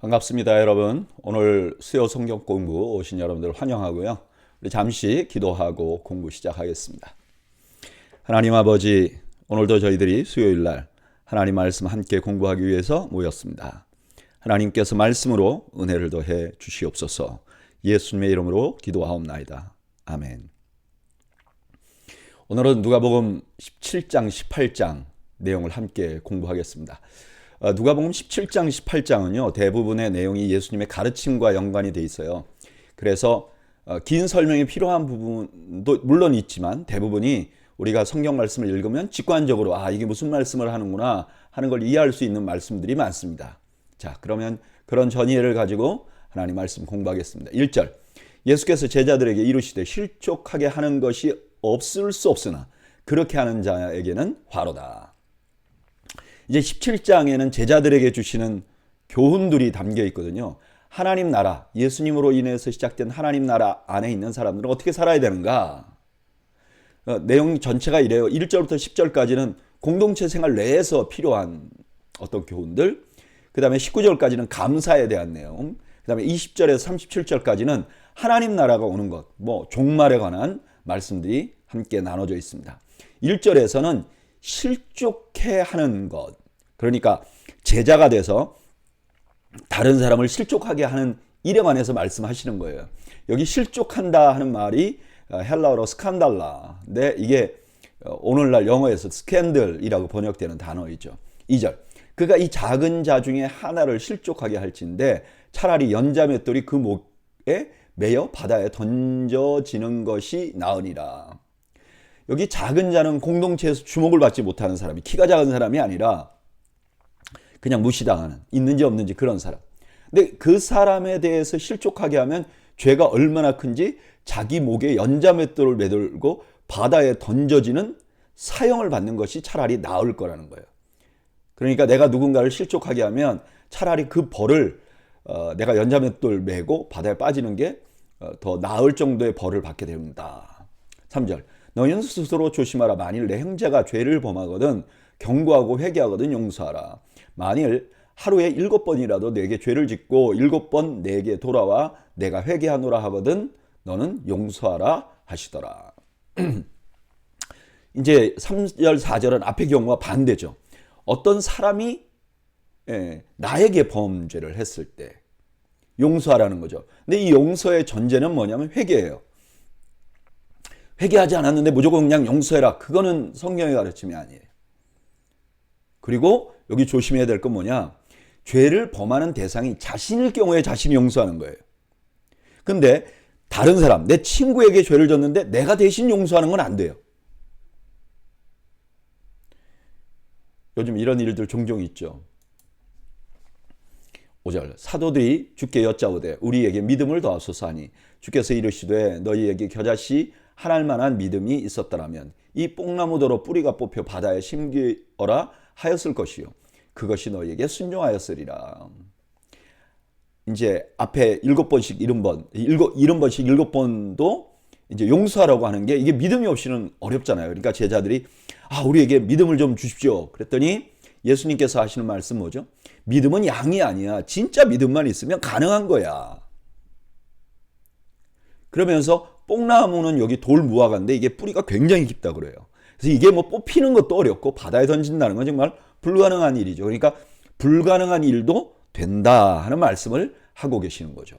반갑습니다, 여러분. 오늘 수요 성경 공부 오신 여러분들 환영하고요. 우리 잠시 기도하고 공부 시작하겠습니다. 하나님 아버지, 오늘도 저희들이 수요일 날 하나님 말씀 함께 공부하기 위해서 모였습니다. 하나님께서 말씀으로 은혜를 더해 주시옵소서. 예수님의 이름으로 기도하옵나이다. 아멘. 오늘은 누가복음 17장, 18장 내용을 함께 공부하겠습니다. 누가복음 17장, 18장은요, 대부분의 내용이 예수님의 가르침과 연관이 돼 있어요. 그래서 긴 설명이 필요한 부분도 물론 있지만 대부분이 우리가 성경 말씀을 읽으면 직관적으로 이게 무슨 말씀을 하는구나 하는 걸 이해할 수 있는 말씀들이 많습니다. 자, 그러면 그런 전이해를 가지고 하나님 말씀 공부하겠습니다. 1절, 예수께서 제자들에게 이르시되 실족하게 하는 것이 없을 수 없으나 그렇게 하는 자에게는 화로다. 이제 17장에는 제자들에게 주시는 교훈들이 담겨 있거든요. 하나님 나라, 예수님으로 인해서 시작된 하나님 나라 안에 있는 사람들은 어떻게 살아야 되는가? 내용 전체가 이래요. 1절부터 10절까지는 공동체 생활 내에서 필요한 어떤 교훈들, 그 다음에 19절까지는 감사에 대한 내용, 그 다음에 20절에서 37절까지는 하나님 나라가 오는 것, 종말에 관한 말씀들이 함께 나눠져 있습니다. 1절에서는 실족해 하는 것, 그러니까 제자가 돼서 다른 사람을 실족하게 하는 일에 관해서 말씀하시는 거예요. 여기 실족한다 하는 말이 헬라어로 스칸달라. 네, 이게 오늘날 영어에서 스캔들이라고 번역되는 단어이죠. 2절. 그가 이 작은 자 중에 하나를 실족하게 할진데 차라리 연자맷돌이 그 목에 매여 바다에 던져지는 것이 나으니라. 여기 작은 자는 공동체에서 주목을 받지 못하는 사람이, 키가 작은 사람이 아니라 그냥 무시당하는, 있는지 없는지 그런 사람. 근데 그 사람에 대해서 실족하게 하면 죄가 얼마나 큰지 자기 목에 연자맷돌을 매들고 바다에 던져지는 사형을 받는 것이 차라리 나을 거라는 거예요. 그러니까 내가 누군가를 실족하게 하면 차라리 그 벌을 내가 연자맷돌 매고 바다에 빠지는 게 더 나을 정도의 벌을 받게 됩니다. 3절. 너희는 스스로 조심하라. 만일 내 형제가 죄를 범하거든 경고하고 회개하거든 용서하라. 만일 하루에 7번이라도 내게 죄를 짓고 7번 내게 돌아와 내가 회개하노라 하거든 너는 용서하라 하시더라. 이제 3절 4절은 앞의 경우와 반대죠. 어떤 사람이 나에게 범죄를 했을 때 용서하라는 거죠. 근데 이 용서의 전제는 뭐냐면 회개예요. 회개하지 않았는데 무조건 그냥 용서해라. 그거는 성경의 가르침이 아니에요. 그리고 여기 조심해야 될 건 뭐냐? 죄를 범하는 대상이 자신일 경우에 자신이 용서하는 거예요. 근데 다른 사람, 내 친구에게 죄를 졌는데 내가 대신 용서하는 건 안 돼요. 요즘 이런 일들 종종 있죠. 5절. 사도들이 주께 여짜오되 우리에게 믿음을 더하소서 하니 주께서 이르시되 너희에게 겨자씨 하날 만한 믿음이 있었더라면 이 뽕나무더러 뿌리가 뽑혀 바다에 심기어라 하였을 것이요 그것이 너희에게 순종하였으리라. 이제 앞에 7번씩 70번씩 7번도 이제 용서하라고 하는 게 이게 믿음이 없이는 어렵잖아요. 그러니까 제자들이 우리에게 믿음을 좀 주십시오. 그랬더니 예수님께서 하시는 말씀 뭐죠? 믿음은 양이 아니야. 진짜 믿음만 있으면 가능한 거야. 그러면서 뽕나무는 여기 돌무화과인데 이게 뿌리가 굉장히 깊다 그래요. 그래서 이게 뽑히는 것도 어렵고 바다에 던진다는 건 정말 불가능한 일이죠. 그러니까 불가능한 일도 된다 하는 말씀을 하고 계시는 거죠.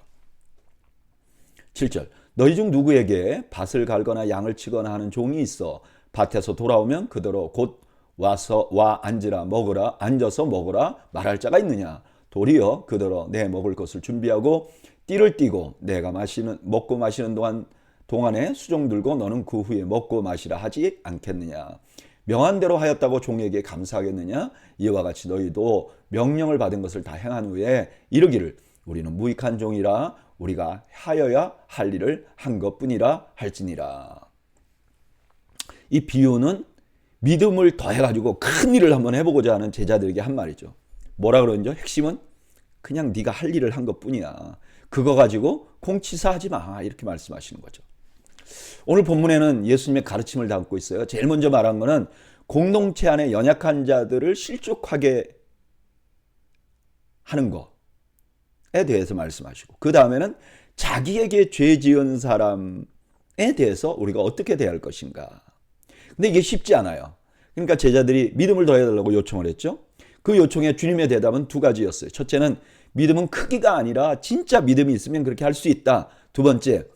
7절. 너희 중 누구에게 밭을 갈거나 양을 치거나 하는 종이 있어 밭에서 돌아오면 그대로 곧 와서 앉아서 먹으라 말할 자가 있느냐? 도리어 그대로 내 먹을 것을 준비하고 띠를 띠고 내가 먹고 마시는 동안에 수종 들고 너는 그 후에 먹고 마시라 하지 않겠느냐? 명한 대로 하였다고 종에게 감사하겠느냐? 이와 같이 너희도 명령을 받은 것을 다 행한 후에 이르기를 우리는 무익한 종이라 우리가 하여야 할 일을 한 것뿐이라 할지니라. 이 비유는 믿음을 더해가지고 큰 일을 한번 해보고자 하는 제자들에게 한 말이죠. 뭐라 그러는죠? 핵심은 그냥 네가 할 일을 한 것뿐이야. 그거 가지고 공치사하지 마. 이렇게 말씀하시는 거죠. 오늘 본문에는 예수님의 가르침을 담고 있어요. 제일 먼저 말한 거는 공동체 안에 연약한 자들을 실족하게 하는 거. 대해서 말씀하시고 그 다음에는 자기에게 죄 지은 사람에 대해서 우리가 어떻게 대할 것인가. 근데 이게 쉽지 않아요. 그러니까 제자들이 믿음을 더해달라고 요청을 했죠. 그 요청에 주님의 대답은 두 가지였어요. 첫째는 믿음은 크기가 아니라 진짜 믿음이 있으면 그렇게 할 수 있다. 두 번째,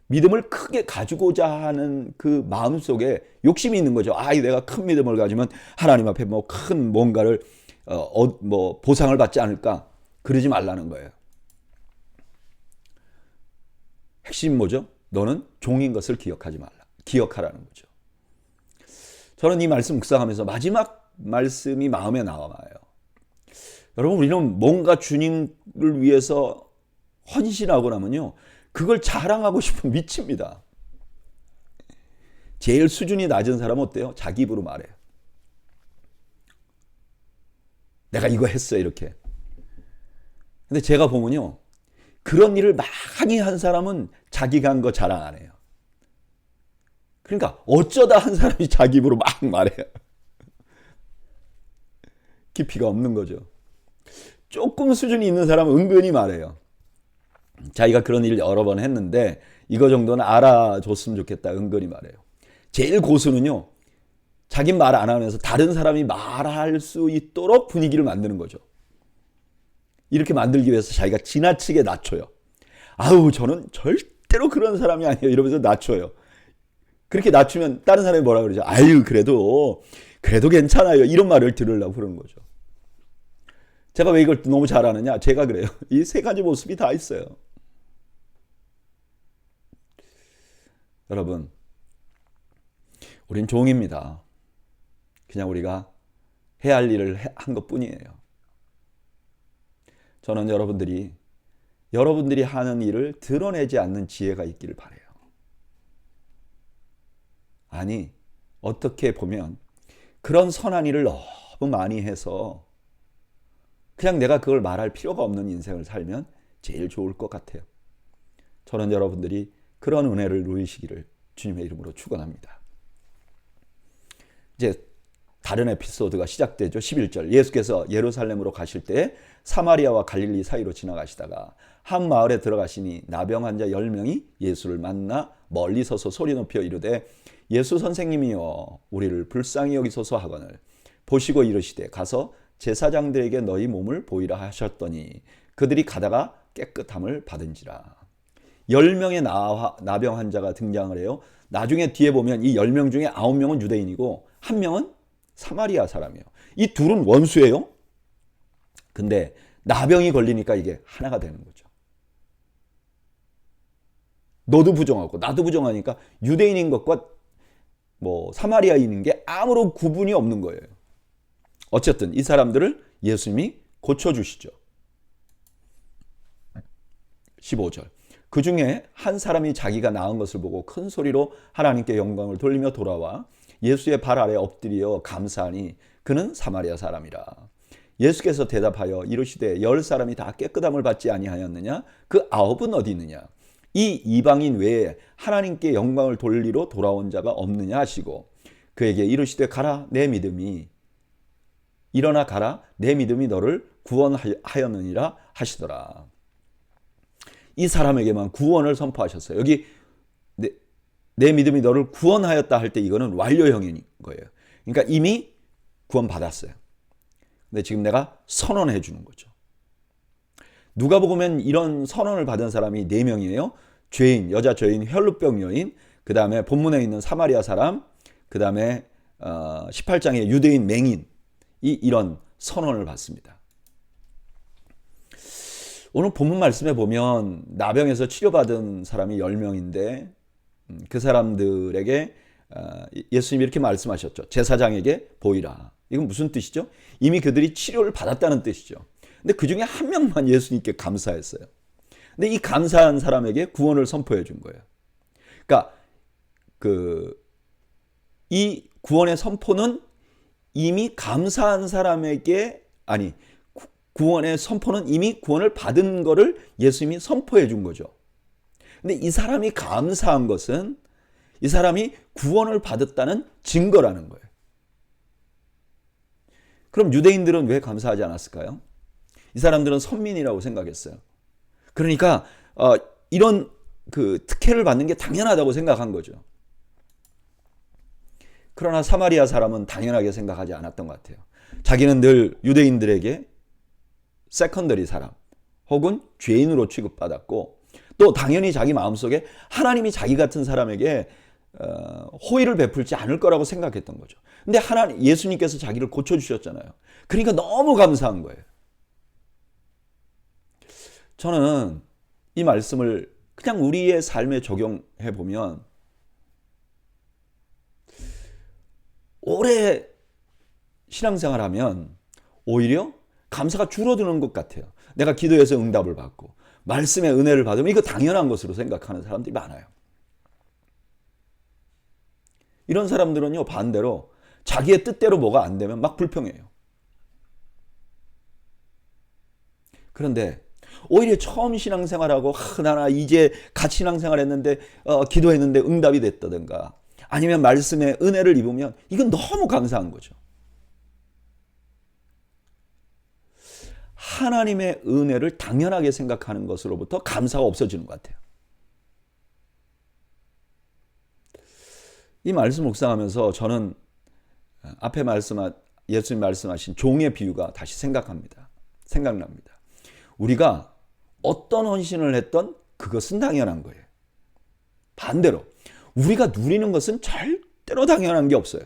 믿음을 크게 가지고자 하는 그 마음속에 욕심이 있는 거죠. 내가 큰 믿음을 가지면 하나님 앞에 뭐 큰 뭔가를 보상을 받지 않을까. 그러지 말라는 거예요. 핵심 뭐죠? 너는 종인 것을 기억하지 말라. 기억하라는 거죠. 저는 이 말씀 묵상하면서 마지막 말씀이 마음에 남아요. 여러분, 우리는 뭔가 주님을 위해서 헌신하고 나면요, 그걸 자랑하고 싶으면 미칩니다. 제일 수준이 낮은 사람은 어때요? 자기 입으로 말해요. 내가 이거 했어, 이렇게. 근데 제가 보면요, 그런 일을 많이 한 사람은 자기가 한 거 자랑 안 해요. 그러니까 어쩌다 한 사람이 자기 입으로 막 말해요. 깊이가 없는 거죠. 조금 수준이 있는 사람은 은근히 말해요. 자기가 그런 일을 여러 번 했는데 이거 정도는 알아줬으면 좋겠다, 은근히 말해요. 제일 고수는요, 자기 말 안 하면서 다른 사람이 말할 수 있도록 분위기를 만드는 거죠. 이렇게 만들기 위해서 자기가 지나치게 낮춰요. 저는 절대로 그런 사람이 아니에요, 이러면서 낮춰요. 그렇게 낮추면 다른 사람이 뭐라 그러죠? 그래도 괜찮아요, 이런 말을 들으려고 그러는 거죠. 제가 왜 이걸 너무 잘하느냐? 제가 그래요. 이 세 가지 모습이 다 있어요. 여러분, 우린 종입니다. 그냥 우리가 해야 할 일을 한 것뿐이에요. 저는 여러분들이 하는 일을 드러내지 않는 지혜가 있기를 바라요. 어떻게 보면 그런 선한 일을 너무 많이 해서 그냥 내가 그걸 말할 필요가 없는 인생을 살면 제일 좋을 것 같아요. 저는 여러분들이 그런 은혜를 누리시기를 주님의 이름으로 축원합니다. 이제 다른 에피소드가 시작되죠. 11절. 예수께서 예루살렘으로 가실 때 사마리아와 갈릴리 사이로 지나가시다가 한 마을에 들어가시니 나병 환자 10명이 예수를 만나 멀리 서서 소리 높여 이르되 예수 선생님이여 우리를 불쌍히 여기소서 하거늘 보시고 이르시되 가서 제사장들에게 너희 몸을 보이라 하셨더니 그들이 가다가 깨끗함을 받은지라. 10명의 나병 환자가 등장을 해요. 나중에 뒤에 보면 이 10명 중에 9명은 유대인이고 1명은 사마리아 사람이에요. 이 둘은 원수예요. 근데 나병이 걸리니까 이게 하나가 되는 거죠. 너도 부정하고 나도 부정하니까 유대인인 것과 사마리아인인 게 아무런 구분이 없는 거예요. 어쨌든 이 사람들을 예수님이 고쳐주시죠. 15절. 그 중에 한 사람이 자기가 나은 것을 보고 큰 소리로 하나님께 영광을 돌리며 돌아와 예수의 발 아래 엎드려 감사하니 그는 사마리아 사람이라. 예수께서 대답하여 이르시되 10사람이 다 깨끗함을 받지 아니하였느냐? 그 9은 어디 있느냐? 이 이방인 외에 하나님께 영광을 돌리러 돌아온 자가 없느냐 하시고 그에게 이르시되 가라 내 믿음이 일어나 가라 내 믿음이 너를 구원하였느니라 하시더라. 이 사람에게만 구원을 선포하셨어요. 여기 내 믿음이 너를 구원하였다 할 때 이거는 완료형인 거예요. 그러니까 이미 구원받았어요. 근데 지금 내가 선언해 주는 거죠. 누가복음엔 이런 선언을 받은 사람이 4명이에요. 죄인, 여자 죄인, 혈루병 여인, 그 다음에 본문에 있는 사마리아 사람, 그 다음에 18장의 유대인 맹인, 이런 선언을 받습니다. 오늘 본문 말씀에 보면 나병에서 치료받은 사람이 10명인데 그 사람들에게 예수님이 이렇게 말씀하셨죠. 제사장에게 보이라. 이건 무슨 뜻이죠? 이미 그들이 치료를 받았다는 뜻이죠. 근데 그 중에 한 명만 예수님께 감사했어요. 근데 이 감사한 사람에게 구원을 선포해 준 거예요. 그러니까 이 구원의 선포는 이미 감사한 사람에게 구원의 선포는 이미 구원을 받은 거를 예수님이 선포해 준 거죠. 근데 이 사람이 감사한 것은 이 사람이 구원을 받았다는 증거라는 거예요. 그럼 유대인들은 왜 감사하지 않았을까요? 이 사람들은 선민이라고 생각했어요. 그러니까 이런 그 특혜를 받는 게 당연하다고 생각한 거죠. 그러나 사마리아 사람은 당연하게 생각하지 않았던 것 같아요. 자기는 늘 유대인들에게 세컨더리 사람 혹은 죄인으로 취급받았고, 또 당연히 자기 마음속에 하나님이 자기 같은 사람에게 호의를 베풀지 않을 거라고 생각했던 거죠. 근데 예수님께서 자기를 고쳐주셨잖아요. 그러니까 너무 감사한 거예요. 저는 이 말씀을 그냥 우리의 삶에 적용해 보면 오래 신앙생활하면 오히려 감사가 줄어드는 것 같아요. 내가 기도해서 응답을 받고 말씀의 은혜를 받으면 이거 당연한 것으로 생각하는 사람들이 많아요. 이런 사람들은요, 반대로 자기의 뜻대로 뭐가 안 되면 막 불평해요. 그런데 오히려 처음 신앙생활하고 나 이제 같이 신앙생활했는데 기도했는데 응답이 됐다든가 아니면 말씀의 은혜를 입으면 이건 너무 감사한 거죠. 하나님의 은혜를 당연하게 생각하는 것으로부터 감사가 없어지는 것 같아요. 이 말씀 묵상하면서 저는 앞에 예수님 말씀하신 종의 비유가 다시 생각납니다. 우리가 어떤 헌신을 했던 그것은 당연한 거예요. 반대로 우리가 누리는 것은 절대로 당연한 게 없어요.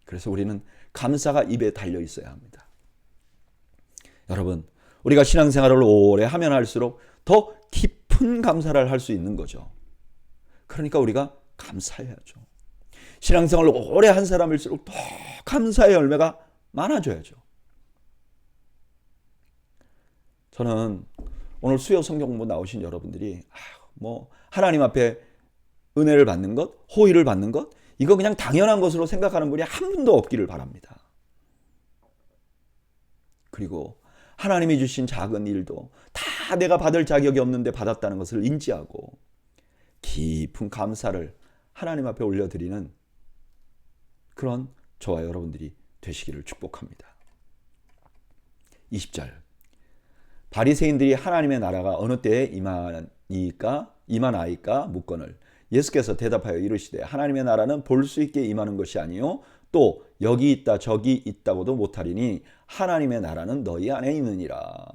그래서 우리는 감사가 입에 달려 있어야 합니다. 여러분, 우리가 신앙생활을 오래 하면 할수록 더 깊은 감사를 할 수 있는 거죠. 그러니까 우리가 감사해야죠. 신앙생활을 오래 한 사람일수록 더 감사의 열매가 많아져야죠. 저는 오늘 수요 성경 공부 나오신 여러분들이 하나님 앞에 은혜를 받는 것, 호의를 받는 것, 이거 그냥 당연한 것으로 생각하는 분이 한 분도 없기를 바랍니다. 그리고 하나님이 주신 작은 일도 다 내가 받을 자격이 없는데 받았다는 것을 인지하고 깊은 감사를 하나님 앞에 올려드리는 그런 저와 여러분들이 되시기를 축복합니다. 20절, 바리새인들이 하나님의 나라가 어느 때에 임하나이까 묻거늘 예수께서 대답하여 이르시되 하나님의 나라는 볼 수 있게 임하는 것이 아니요 또 여기 있다 저기 있다고도 못하리니 하나님의 나라는 너희 안에 있느니라.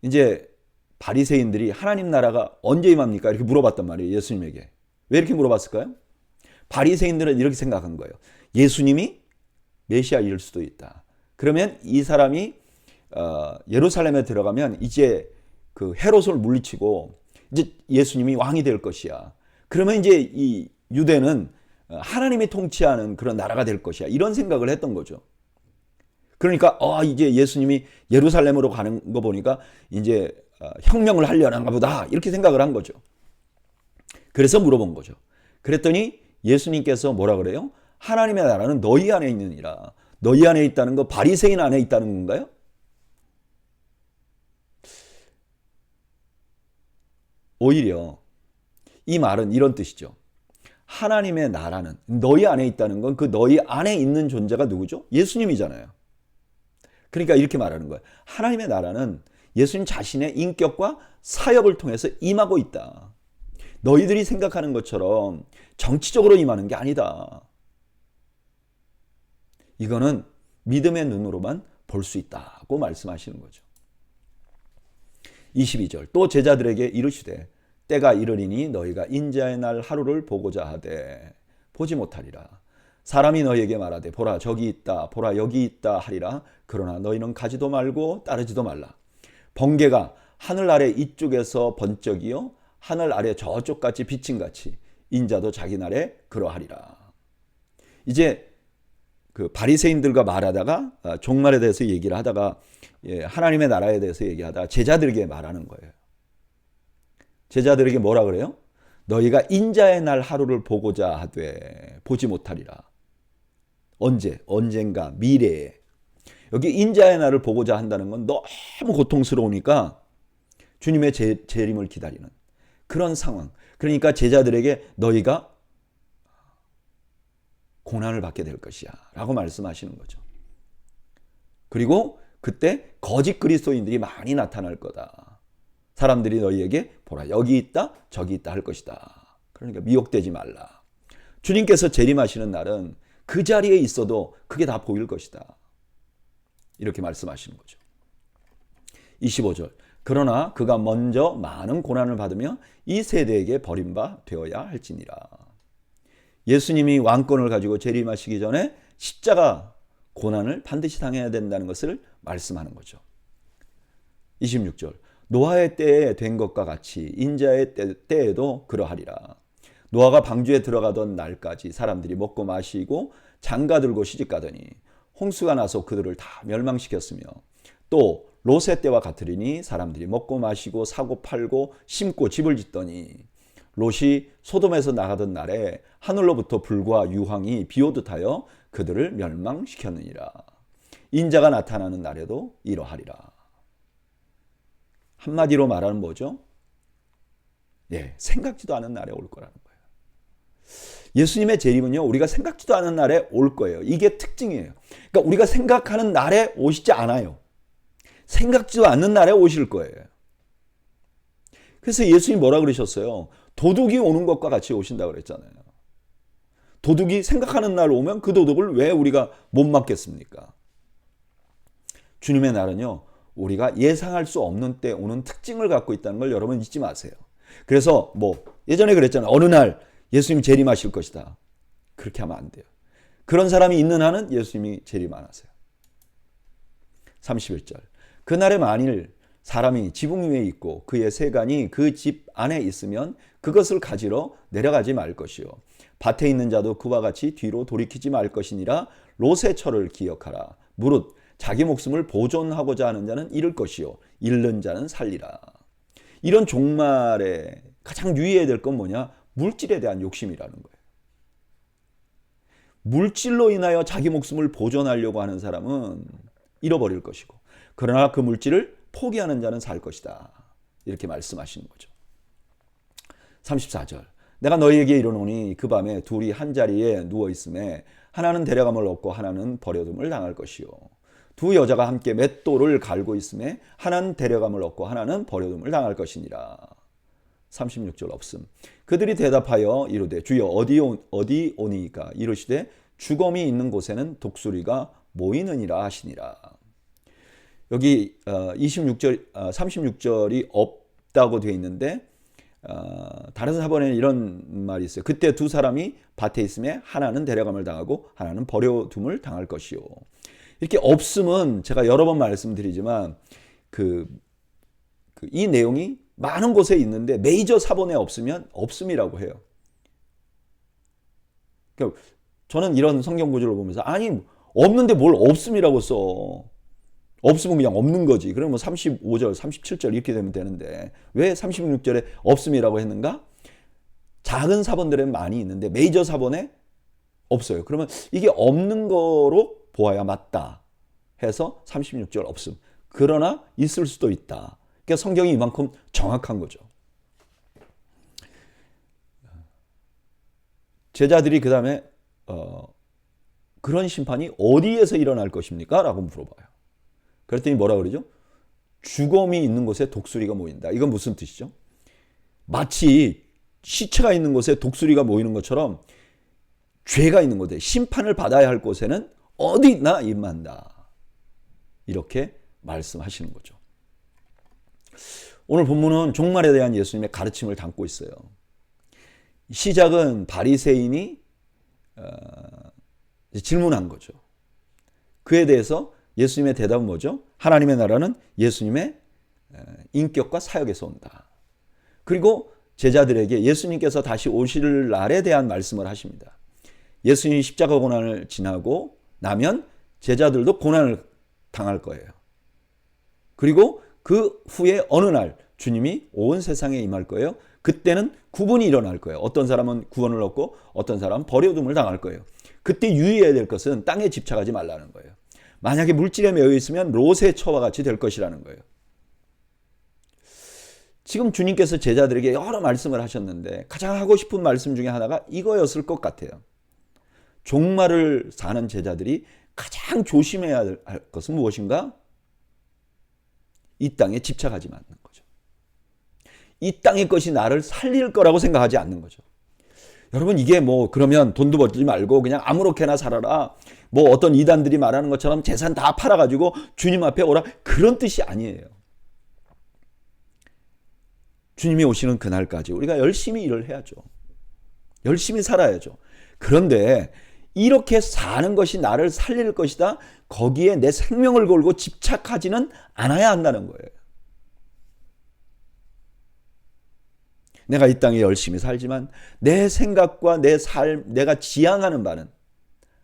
이제 바리새인들이 하나님 나라가 언제 임합니까? 이렇게 물어봤단 말이에요. 예수님에게. 왜 이렇게 물어봤을까요? 바리새인들은 이렇게 생각한 거예요. 예수님이 메시아일 수도 있다. 그러면 이 사람이 예루살렘에 들어가면 이제 그 헤롯을 물리치고 이제 예수님이 왕이 될 것이야. 그러면 이제 이 유대는 하나님이 통치하는 그런 나라가 될 것이야. 이런 생각을 했던 거죠. 그러니까 이제 예수님이 예루살렘으로 가는 거 보니까 이제 혁명을 하려는가 보다 이렇게 생각을 한 거죠. 그래서 물어본 거죠. 그랬더니 예수님께서 뭐라 그래요? 하나님의 나라는 너희 안에 있느니라. 너희 안에 있다는 거 바리새인 안에 있다는 건가요? 오히려 이 말은 이런 뜻이죠. 하나님의 나라는 너희 안에 있다는 건 그 너희 안에 있는 존재가 누구죠? 예수님이잖아요. 그러니까 이렇게 말하는 거예요. 하나님의 나라는 예수님 자신의 인격과 사역을 통해서 임하고 있다. 너희들이 생각하는 것처럼 정치적으로 임하는 게 아니다. 이거는 믿음의 눈으로만 볼 수 있다고 말씀하시는 거죠. 22절, 또 제자들에게 이르시되 때가 이르리니 너희가 인자의 날 하루를 보고자 하되 보지 못하리라. 사람이 너희에게 말하되 보라 저기 있다 보라 여기 있다 하리라. 그러나 너희는 가지도 말고 따르지도 말라. 번개가 하늘 아래 이쪽에서 번쩍이요 하늘 아래 저쪽같이 비침같이 인자도 자기 날에 그러하리라. 이제 그 바리새인들과 말하다가 종말에 대해서 얘기를 하다가 하나님의 나라에 대해서 얘기하다가 제자들에게 말하는 거예요. 제자들에게 뭐라 그래요? 너희가 인자의 날 하루를 보고자 하되 보지 못하리라. 언젠가 미래에. 여기 인자의 날을 보고자 한다는 건 너무 고통스러우니까 주님의 재림을 기다리는 그런 상황. 그러니까 제자들에게 너희가 고난을 받게 될 것이야 라고 말씀하시는 거죠. 그리고 그때 거짓 그리스도인들이 많이 나타날 거다. 사람들이 너희에게 보라 여기 있다 저기 있다 할 것이다. 그러니까 미혹되지 말라. 주님께서 재림하시는 날은 그 자리에 있어도 그게 다 보일 것이다. 이렇게 말씀하시는 거죠. 25절. 그러나 그가 먼저 많은 고난을 받으며 이 세대에게 버림바 되어야 할지니라. 예수님이 왕권을 가지고 재림하시기 전에 십자가 고난을 반드시 당해야 된다는 것을 말씀하는 거죠. 26절. 노아의 때에 된 것과 같이 인자의 때에도 그러하리라. 노아가 방주에 들어가던 날까지 사람들이 먹고 마시고 장가들고 시집가더니 홍수가 나서 그들을 다 멸망시켰으며 또 롯의 때와 같으리니 사람들이 먹고 마시고 사고 팔고 심고 집을 짓더니 롯이 소돔에서 나가던 날에 하늘로부터 불과 유황이 비오듯 하여 그들을 멸망시켰느니라. 인자가 나타나는 날에도 이러하리라. 한마디로 말하는 뭐죠? 생각지도 않은 날에 올 거라는 거예요. 예수님의 재림은요, 우리가 생각지도 않은 날에 올 거예요. 이게 특징이에요. 그러니까 우리가 생각하는 날에 오시지 않아요. 생각지도 않는 날에 오실 거예요. 그래서 예수님이 뭐라 그러셨어요? 도둑이 오는 것과 같이 오신다고 그랬잖아요. 도둑이 생각하는 날 오면 그 도둑을 왜 우리가 못 막겠습니까? 주님의 날은요, 우리가 예상할 수 없는 때 오는 특징을 갖고 있다는 걸 여러분 잊지 마세요. 그래서 예전에 그랬잖아요. 어느 날 예수님이 재림하실 것이다. 그렇게 하면 안 돼요. 그런 사람이 있는 한은 예수님이 재림 안 하세요. 31절. 그날에 만일 사람이 지붕 위에 있고 그의 세간이 그 집 안에 있으면 그것을 가지러 내려가지 말 것이요. 밭에 있는 자도 그와 같이 뒤로 돌이키지 말 것이니라. 롯의 철을 기억하라. 무릇 자기 목숨을 보존하고자 하는 자는 잃을 것이요 잃는 자는 살리라. 이런 종말에 가장 유의해야 될 건 뭐냐? 물질에 대한 욕심이라는 거예요. 물질로 인하여 자기 목숨을 보존하려고 하는 사람은 잃어버릴 것이고, 그러나 그 물질을 포기하는 자는 살 것이다. 이렇게 말씀하시는 거죠. 34절. 내가 너희에게 이르노니 그 밤에 둘이 한 자리에 누워 있음에 하나는 데려감을 얻고 하나는 버려둠을 당할 것이요. 두 여자가 함께 맷돌을 갈고 있음에 하나는 데려감을 얻고 하나는 버려둠을 당할 것이니라. 36절 없음. 그들이 대답하여 이르되 주여 어디 오니이까? 이르시되 죽음이 있는 곳에는 독수리가 모이느니라 하시니라. 여기 36절이 없다고 되어 있는데 다른 사본에는 이런 말이 있어요. 그때 두 사람이 밭에 있음에 하나는 데려감을 당하고 하나는 버려둠을 당할 것이요. 이렇게 없음은 제가 여러 번 말씀드리지만 이 내용이 많은 곳에 있는데 메이저 사본에 없으면 없음이라고 해요. 그러니까 저는 이런 성경 구절을 보면서 아니 없는데 뭘 없음이라고 써. 없으면 그냥 없는 거지. 그러면 35절, 37절 이렇게 되면 되는데 왜 36절에 없음이라고 했는가? 작은 사본들은 많이 있는데 메이저 사본에 없어요. 그러면 이게 없는 거로 보아야 맞다 해서 36절 없음. 그러나 있을 수도 있다. 그러니까 성경이 이만큼 정확한 거죠. 제자들이 그 다음에 그런 심판이 어디에서 일어날 것입니까? 라고 물어봐요. 그랬더니 뭐라 그러죠? 죽음이 있는 곳에 독수리가 모인다. 이건 무슨 뜻이죠? 마치 시체가 있는 곳에 독수리가 모이는 것처럼 죄가 있는 곳에 심판을 받아야 할 곳에는 어디나 임한다. 이렇게 말씀하시는 거죠. 오늘 본문은 종말에 대한 예수님의 가르침을 담고 있어요. 시작은 바리새인이 질문한 거죠. 그에 대해서 예수님의 대답은 뭐죠? 하나님의 나라는 예수님의 인격과 사역에서 온다. 그리고 제자들에게 예수님께서 다시 오실 날에 대한 말씀을 하십니다. 예수님이 십자가 고난을 지나고 나면 제자들도 고난을 당할 거예요. 그리고 그 후에 어느 날 주님이 온 세상에 임할 거예요. 그때는 구분이 일어날 거예요. 어떤 사람은 구원을 얻고 어떤 사람은 버려둠을 당할 거예요. 그때 유의해야 될 것은 땅에 집착하지 말라는 거예요. 만약에 물질에 매여 있으면 롯의 처와 같이 될 것이라는 거예요. 지금 주님께서 제자들에게 여러 말씀을 하셨는데 가장 하고 싶은 말씀 중에 하나가 이거였을 것 같아요. 종말을 사는 제자들이 가장 조심해야 할 것은 무엇인가? 이 땅에 집착하지 않는 거죠. 이 땅의 것이 나를 살릴 거라고 생각하지 않는 거죠. 여러분, 이게 뭐 그러면 돈도 벌지 말고 그냥 아무렇게나 살아라, 뭐 어떤 이단들이 말하는 것처럼 재산 다 팔아가지고 주님 앞에 오라, 그런 뜻이 아니에요. 주님이 오시는 그날까지 우리가 열심히 일을 해야죠. 열심히 살아야죠. 그런데 이렇게 사는 것이 나를 살릴 것이다, 거기에 내 생명을 걸고 집착하지는 않아야 한다는 거예요. 내가 이 땅에 열심히 살지만 내 생각과 내 삶, 내가 지향하는 바는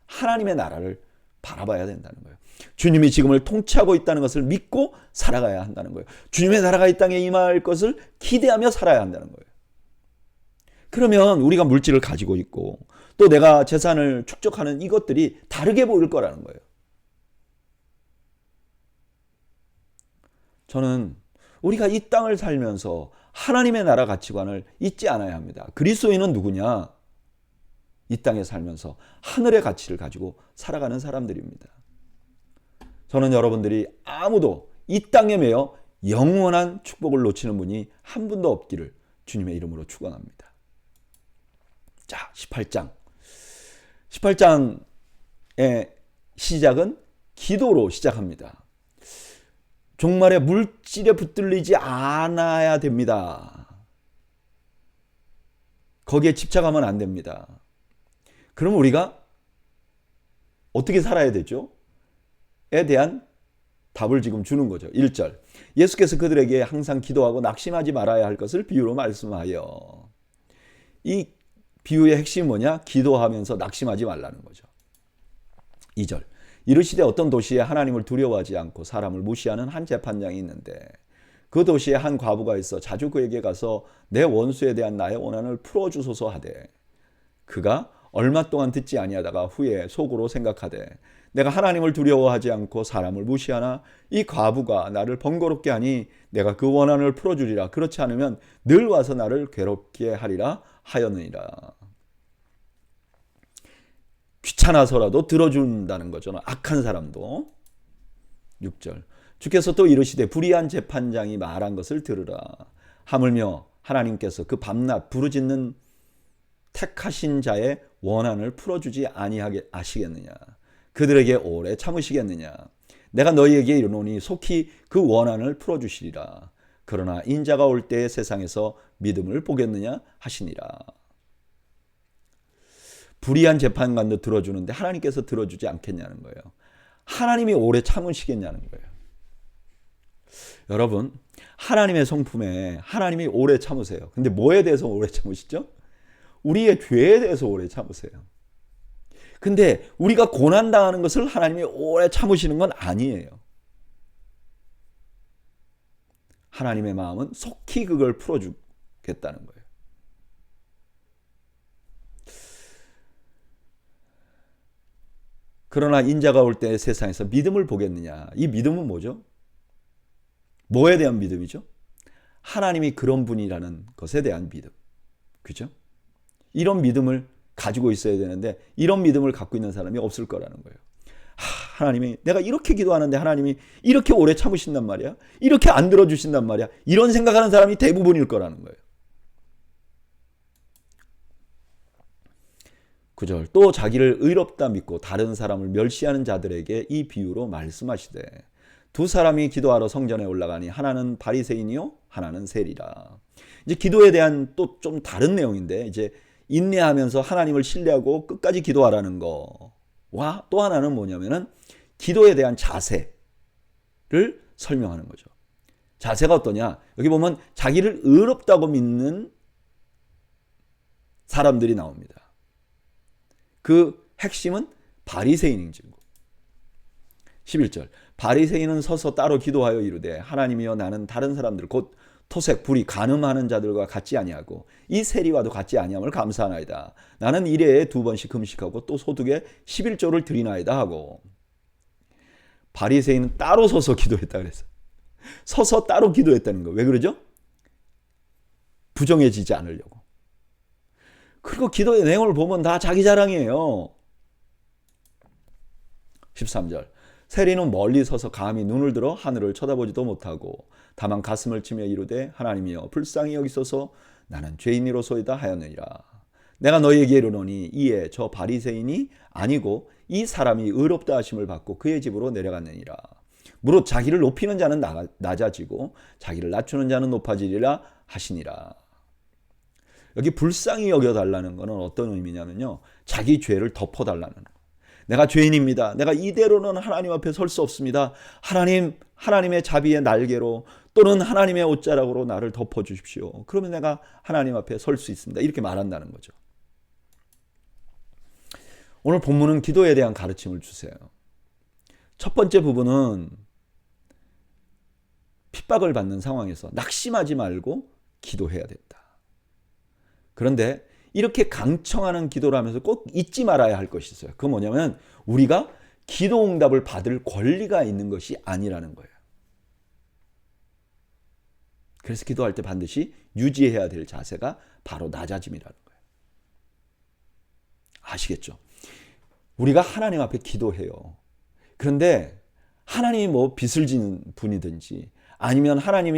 하나님의 나라를 바라봐야 된다는 거예요. 주님이 지금을 통치하고 있다는 것을 믿고 살아가야 한다는 거예요. 주님의 나라가 이 땅에 임할 것을 기대하며 살아야 한다는 거예요. 그러면 우리가 물질을 가지고 있고 또 내가 재산을 축적하는 이것들이 다르게 보일 거라는 거예요. 저는 우리가 이 땅을 살면서 하나님의 나라 가치관을 잊지 않아야 합니다. 그리스도인은 누구냐? 이 땅에 살면서 하늘의 가치를 가지고 살아가는 사람들입니다. 저는 여러분들이 아무도 이 땅에 매여 영원한 축복을 놓치는 분이 한 분도 없기를 주님의 이름으로 축원합니다. 자, 18장. 18장의 시작은 기도로 시작합니다. 종말에 물질에 붙들리지 않아야 됩니다. 거기에 집착하면 안 됩니다. 그럼 우리가 어떻게 살아야 되죠? 에 대한 답을 지금 주는 거죠. 1절. 예수께서 그들에게 항상 기도하고 낙심하지 말아야 할 것을 비유로 말씀하여. 이 비유의 핵심이 뭐냐? 기도하면서 낙심하지 말라는 거죠. 2절. 이르시되 어떤 도시에 하나님을 두려워하지 않고 사람을 무시하는 한 재판장이 있는데 그 도시에 한 과부가 있어 자주 그에게 가서 내 원수에 대한 나의 원한을 풀어주소서 하되 그가 얼마 동안 듣지 아니하다가 후에 속으로 생각하되 내가 하나님을 두려워하지 않고 사람을 무시하나 이 과부가 나를 번거롭게 하니 내가 그 원한을 풀어주리라. 그렇지 않으면 늘 와서 나를 괴롭게 하리라 하였느니라. 귀찮아서라도 들어준다는 거죠. 악한 사람도. 6절. 주께서 또 이르시되 불의한 재판장이 말한 것을 들으라. 하물며 하나님께서 그 밤낮 부르짖는 택하신 자의 원한을 풀어주지 아니하게 아시겠느냐. 그들에게 오래 참으시겠느냐. 내가 너희에게 이르노니 속히 그 원한을 풀어주시리라. 그러나 인자가 올 때에 세상에서 믿음을 보겠느냐 하시니라. 불의한 재판관도 들어주는데 하나님께서 들어주지 않겠냐는 거예요. 하나님이 오래 참으시겠냐는 거예요. 여러분, 하나님의 성품에 하나님이 오래 참으세요. 근데 뭐에 대해서 오래 참으시죠? 우리의 죄에 대해서 오래 참으세요. 근데 우리가 고난당하는 것을 하나님이 오래 참으시는 건 아니에요. 하나님의 마음은 속히 그걸 풀어주겠다는 거예요. 그러나 인자가 올 때 세상에서 믿음을 보겠느냐. 이 믿음은 뭐죠? 뭐에 대한 믿음이죠? 하나님이 그런 분이라는 것에 대한 믿음. 그죠? 이런 믿음을 가지고 있어야 되는데 이런 믿음을 갖고 있는 사람이 없을 거라는 거예요. 하나님이 내가 이렇게 기도하는데 하나님이 이렇게 오래 참으신단 말이야? 이렇게 안 들어주신단 말이야? 이런 생각하는 사람이 대부분일 거라는 거예요. 9절. 또 자기를 의롭다 믿고 다른 사람을 멸시하는 자들에게 이 비유로 말씀하시되 두 사람이 기도하러 성전에 올라가니 하나는 바리새인이요 하나는 세리라. 이제 기도에 대한 또 좀 다른 내용인데 이제 인내하면서 하나님을 신뢰하고 끝까지 기도하라는 거와 또 하나는 뭐냐면은 기도에 대한 자세를 설명하는 거죠. 자세가 어떠냐? 여기 보면 자기를 의롭다고 믿는 사람들이 나옵니다. 그 핵심은 바리새인인 증거. 11절. 바리새인은 서서 따로 기도하여 이르되 하나님이여 나는 다른 사람들 곧 토색, 불의, 간음하는 자들과 같지 아니하고 이 세리와도 같지 아니함을 감사하나이다. 나는 일회에 2번씩 금식하고 또 소득에 11조를 드리나이다 하고. 바리새인은 따로 서서 기도했다 그랬어요. 서서 따로 기도했다는 거예요. 왜 그러죠? 부정해지지 않으려고. 그리고 기도의 내용을 보면 다 자기 자랑이에요. 13절. 세리는 멀리 서서 감히 눈을 들어 하늘을 쳐다보지도 못하고 다만 가슴을 치며 이르되 하나님이여 불쌍히 여기소서 나는 죄인이로소이다 하였느니라. 내가 너희에게 이르노니 이에 저 바리새인이 아니고 이 사람이 의롭다 하심을 받고 그의 집으로 내려갔느니라. 무릇 자기를 높이는 자는 낮아지고 자기를 낮추는 자는 높아지리라 하시니라. 여기 불쌍히 여겨달라는 것은 어떤 의미냐면요, 자기 죄를 덮어달라는 거. 내가 죄인입니다. 내가 이대로는 하나님 앞에 설 수 없습니다. 하나님의 자비의 날개로 또는 하나님의 옷자락으로 나를 덮어주십시오. 그러면 내가 하나님 앞에 설 수 있습니다. 이렇게 말한다는 거죠. 오늘 본문은 기도에 대한 가르침을 주세요. 첫 번째 부분은 핍박을 받는 상황에서 낙심하지 말고 기도해야 된다. 그런데 이렇게 강청하는 기도를 하면서 꼭 잊지 말아야 할 것이 있어요. 그건 뭐냐면 우리가 기도 응답을 받을 권리가 있는 것이 아니라는 거예요. 그래서 기도할 때 반드시 유지해야 될 자세가 바로 낮아짐이라는 거예요. 아시겠죠? 우리가 하나님 앞에 기도해요. 그런데 하나님이 뭐 빚을 지는 분이든지 아니면 하나님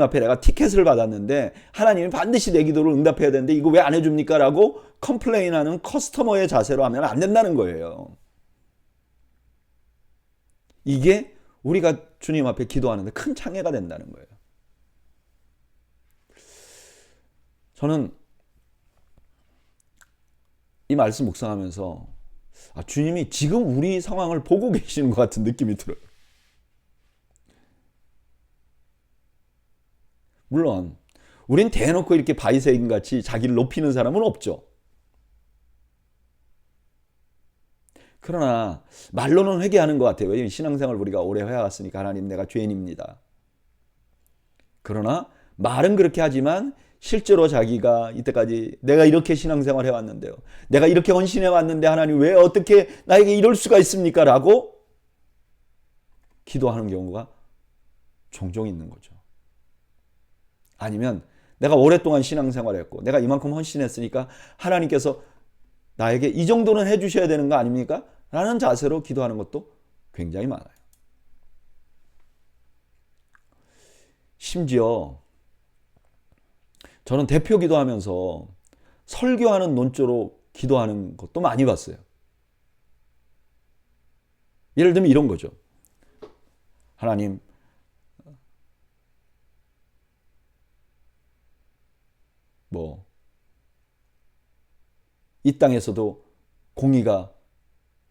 앞에 내가 티켓을 받았는데 하나님이 반드시 내 기도를 응답해야 되는데 이거 왜 안 해줍니까? 라고 컴플레인하는 커스터머의 자세로 하면 안 된다는 거예요. 이게 우리가 주님 앞에 기도하는데 큰 장애가 된다는 거예요. 저는 이 말씀 묵상하면서 주님이 지금 우리 상황을 보고 계시는 것 같은 느낌이 들어요. 물론 우린 대놓고 이렇게 바리새인같이 자기를 높이는 사람은 없죠. 그러나 말로는 회개하는 것 같아요. 왜냐하면 신앙생활 우리가 오래 해왔으니까 하나님 내가 죄인입니다. 그러나 말은 그렇게 하지만 실제로 자기가 이때까지 내가 이렇게 신앙생활 해왔는데요. 내가 이렇게 헌신해왔는데 하나님 왜 어떻게 나에게 이럴 수가 있습니까? 라고 기도하는 경우가 종종 있는 거죠. 아니면 내가 오랫동안 신앙생활했고 내가 이만큼 헌신했으니까 하나님께서 나에게 이 정도는 해주셔야 되는 거 아닙니까? 라는 자세로 기도하는 것도 굉장히 많아요. 심지어 저는 대표 기도하면서 설교하는 논조로 기도하는 것도 많이 봤어요. 예를 들면 이런 거죠. 하나님, 이 땅에서도 공의가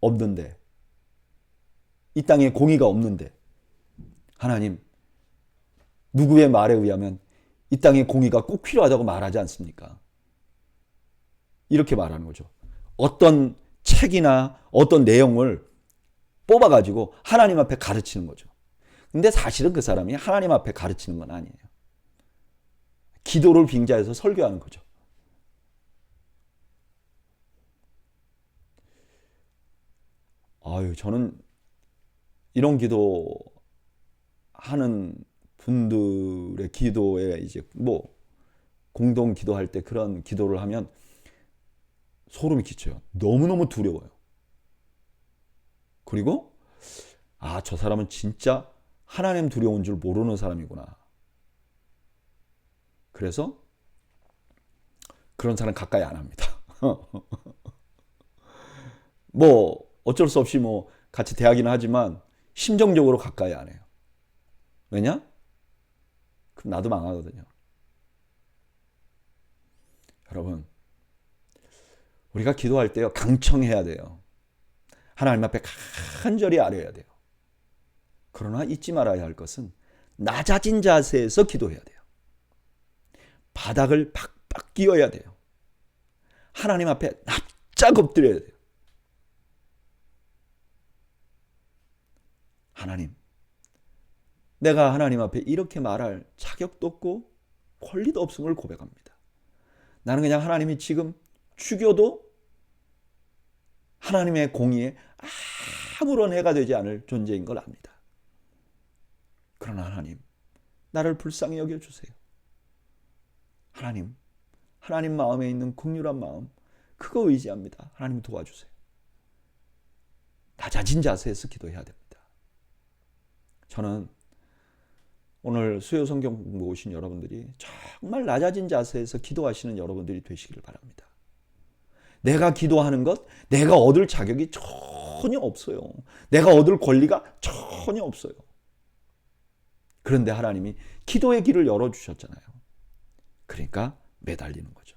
없는데, 이 땅에 공의가 없는데, 하나님, 누구의 말에 의하면 이 땅에 공의가 꼭 필요하다고 말하지 않습니까? 이렇게 말하는 거죠. 어떤 책이나 어떤 내용을 뽑아가지고 하나님 앞에 가르치는 거죠. 근데 사실은 그 사람이 하나님 앞에 가르치는 건 아니에요. 기도를 빙자해서 설교하는 거죠. 저는 이런 기도 하는 분들의 기도에 이제 공동 기도할 때 그런 기도를 하면 소름이 끼쳐요. 너무너무 두려워요. 그리고 저 사람은 진짜 하나님 두려운 줄 모르는 사람이구나. 그래서 그런 사람 가까이 안 합니다. 어쩔 수 없이 같이 대하기는 하지만 심정적으로 가까이 안 해요. 왜냐? 그럼 나도 망하거든요. 여러분, 우리가 기도할 때요, 강청해야 돼요. 하나님 앞에 간절히 아뢰어야 돼요. 그러나 잊지 말아야 할 것은 낮아진 자세에서 기도해야 돼요. 바닥을 팍팍 끼워야 돼요. 하나님 앞에 납작 엎드려야 돼요. 하나님, 내가 하나님 앞에 이렇게 말할 자격도 없고 권리도 없음을 고백합니다. 나는 그냥 하나님이 지금 죽여도 하나님의 공의에 아무런 해가 되지 않을 존재인 걸 압니다. 그러나 하나님, 나를 불쌍히 여겨주세요. 하나님 마음에 있는 긍휼한 마음, 그거 의지합니다. 하나님 도와주세요. 낮아진 자세에서 기도해야 됩니다. 저는 오늘 수요 성경 공부 오신 여러분들이 정말 낮아진 자세에서 기도하시는 여러분들이 되시기를 바랍니다. 내가 기도하는 것, 내가 얻을 자격이 전혀 없어요. 내가 얻을 권리가 전혀 없어요. 그런데 하나님이 기도의 길을 열어주셨잖아요. 그러니까 매달리는 거죠.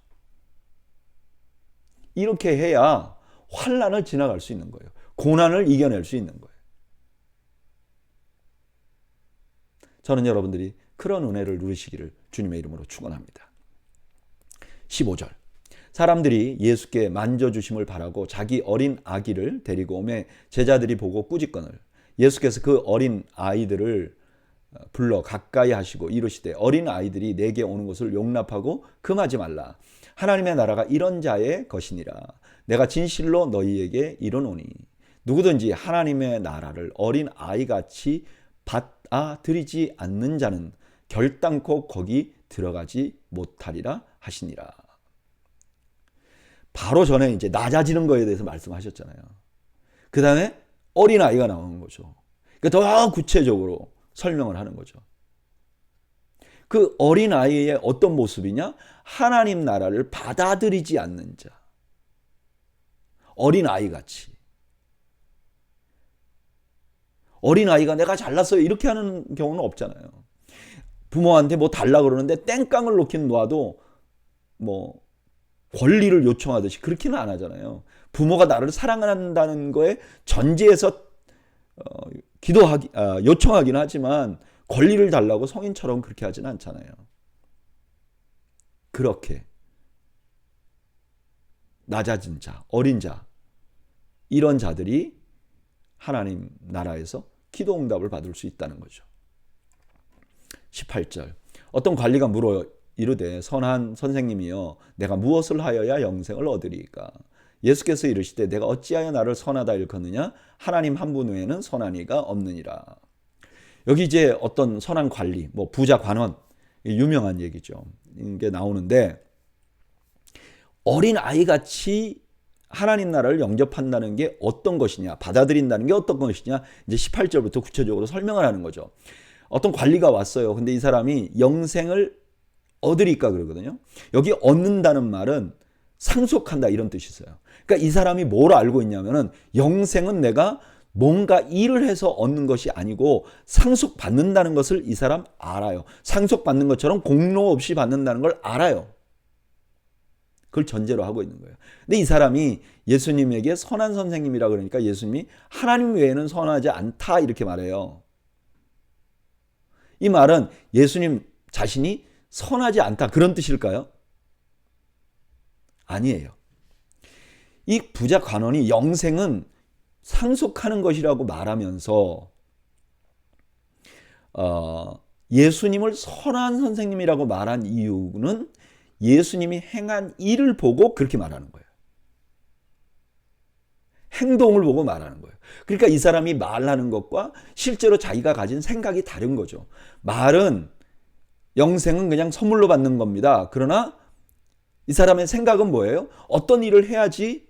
이렇게 해야 환난을 지나갈 수 있는 거예요. 고난을 이겨낼 수 있는 거예요. 저는 여러분들이 그런 은혜를 누리시기를 주님의 이름으로 축원합니다. 15절. 사람들이 예수께 만져주심을 바라고 자기 어린 아기를 데리고 오매 제자들이 보고 꾸짖거늘 예수께서 그 어린 아이들을 불러 가까이 하시고 이르시되 어린 아이들이 내게 오는 것을 용납하고 금하지 말라. 하나님의 나라가 이런 자의 것이니라. 내가 진실로 너희에게 이르노니 누구든지 하나님의 나라를 어린 아이같이 받아들이지 않는 자는 결단코 거기 들어가지 못하리라 하시니라. 바로 전에 이제 낮아지는 거에 대해서 말씀하셨잖아요. 그 다음에 어린아이가 나오는 거죠. 그러니까 더 구체적으로 설명을 하는 거죠. 그 어린아이의 어떤 모습이냐? 하나님 나라를 받아들이지 않는 자. 어린아이같이. 어린아이가 내가 잘났어요 이렇게 하는 경우는 없잖아요. 부모한테 뭐 달라 그러는데 땡깡을 놓긴 놔도 뭐 권리를 요청하듯이 그렇게는 안 하잖아요. 부모가 나를 사랑한다는 거에 전제해서 요청하긴 하지만 권리를 달라고 성인처럼 그렇게 하진 않잖아요. 그렇게 낮아진 자, 어린 자, 이런 자들이 하나님 나라에서 기도 응답을 받을 수 있다는 거죠. 18절. 어떤 관리가 물어 이르되 선한 선생님이여 내가 무엇을 하여야 영생을 얻으리이까. 예수께서 이르시되 내가 어찌하여 나를 선하다 일컫느냐. 하나님 한 분 외에는 선한 이가 없느니라. 여기 이제 어떤 선한 관리, 뭐 부자 관원, 유명한 얘기죠. 이게 나오는데 어린 아이같이 하나님 나라를 영접한다는 게 어떤 것이냐, 받아들인다는 게 어떤 것이냐, 이제 18절부터 구체적으로 설명을 하는 거죠. 어떤 관리가 왔어요. 근데 이 사람이 영생을 얻으리까 그러거든요. 여기 얻는다는 말은 상속한다 이런 뜻이 있어요. 그러니까 이 사람이 뭘 알고 있냐면은 영생은 내가 뭔가 일을 해서 얻는 것이 아니고 상속받는다는 것을 이 사람 알아요. 상속받는 것처럼 공로 없이 받는다는 걸 알아요. 그걸 전제로 하고 있는 거예요. 근데 이 사람이 예수님에게 선한 선생님이라 그러니까 예수님이 하나님 외에는 선하지 않다 이렇게 말해요. 이 말은 예수님 자신이 선하지 않다 그런 뜻일까요? 아니에요. 이 부자 관원이 영생은 상속하는 것이라고 말하면서 예수님을 선한 선생님이라고 말한 이유는 예수님이 행한 일을 보고 그렇게 말하는 거예요. 행동을 보고 말하는 거예요. 그러니까 이 사람이 말하는 것과 실제로 자기가 가진 생각이 다른 거죠. 말은 영생은 그냥 선물로 받는 겁니다. 그러나 이 사람의 생각은 뭐예요? 어떤 일을 해야지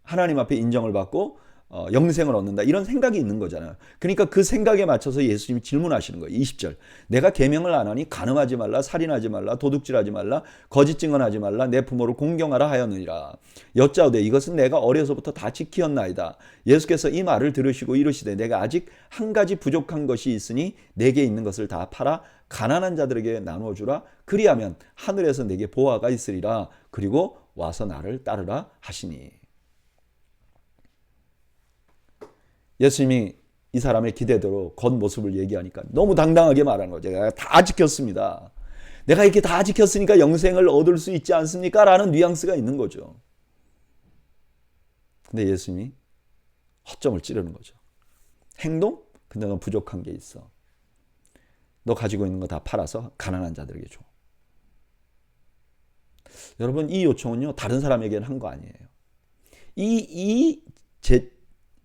하나님 앞에 인정을 받고 영생을 얻는다 이런 생각이 있는 거잖아요. 그러니까 그 생각에 맞춰서 예수님이 질문하시는 거예요. 20절. 내가 계명을 안 하니 간음하지 말라, 살인하지 말라, 도둑질하지 말라, 거짓 증언하지 말라, 내 부모를 공경하라 하였느니라. 여짜오되 이것은 내가 어려서부터 다 지키었나이다. 예수께서 이 말을 들으시고 이르시되 내가 아직 한 가지 부족한 것이 있으니 내게 있는 것을 다 팔아 가난한 자들에게 나누어 주라. 그리하면 하늘에서 내게 보화가 있으리라. 그리고 와서 나를 따르라 하시니. 예수님이 이 사람의 기대대로 겉모습을 얘기하니까 너무 당당하게 말하는 거죠. 내가 다 지켰습니다. 내가 이렇게 다 지켰으니까 영생을 얻을 수 있지 않습니까? 라는 뉘앙스가 있는 거죠. 근데 예수님이 허점을 찌르는 거죠. 행동? 근데 너 부족한 게 있어. 너 가지고 있는 거 다 팔아서 가난한 자들에게 줘. 여러분 이 요청은요 다른 사람에게는 한 거 아니에요.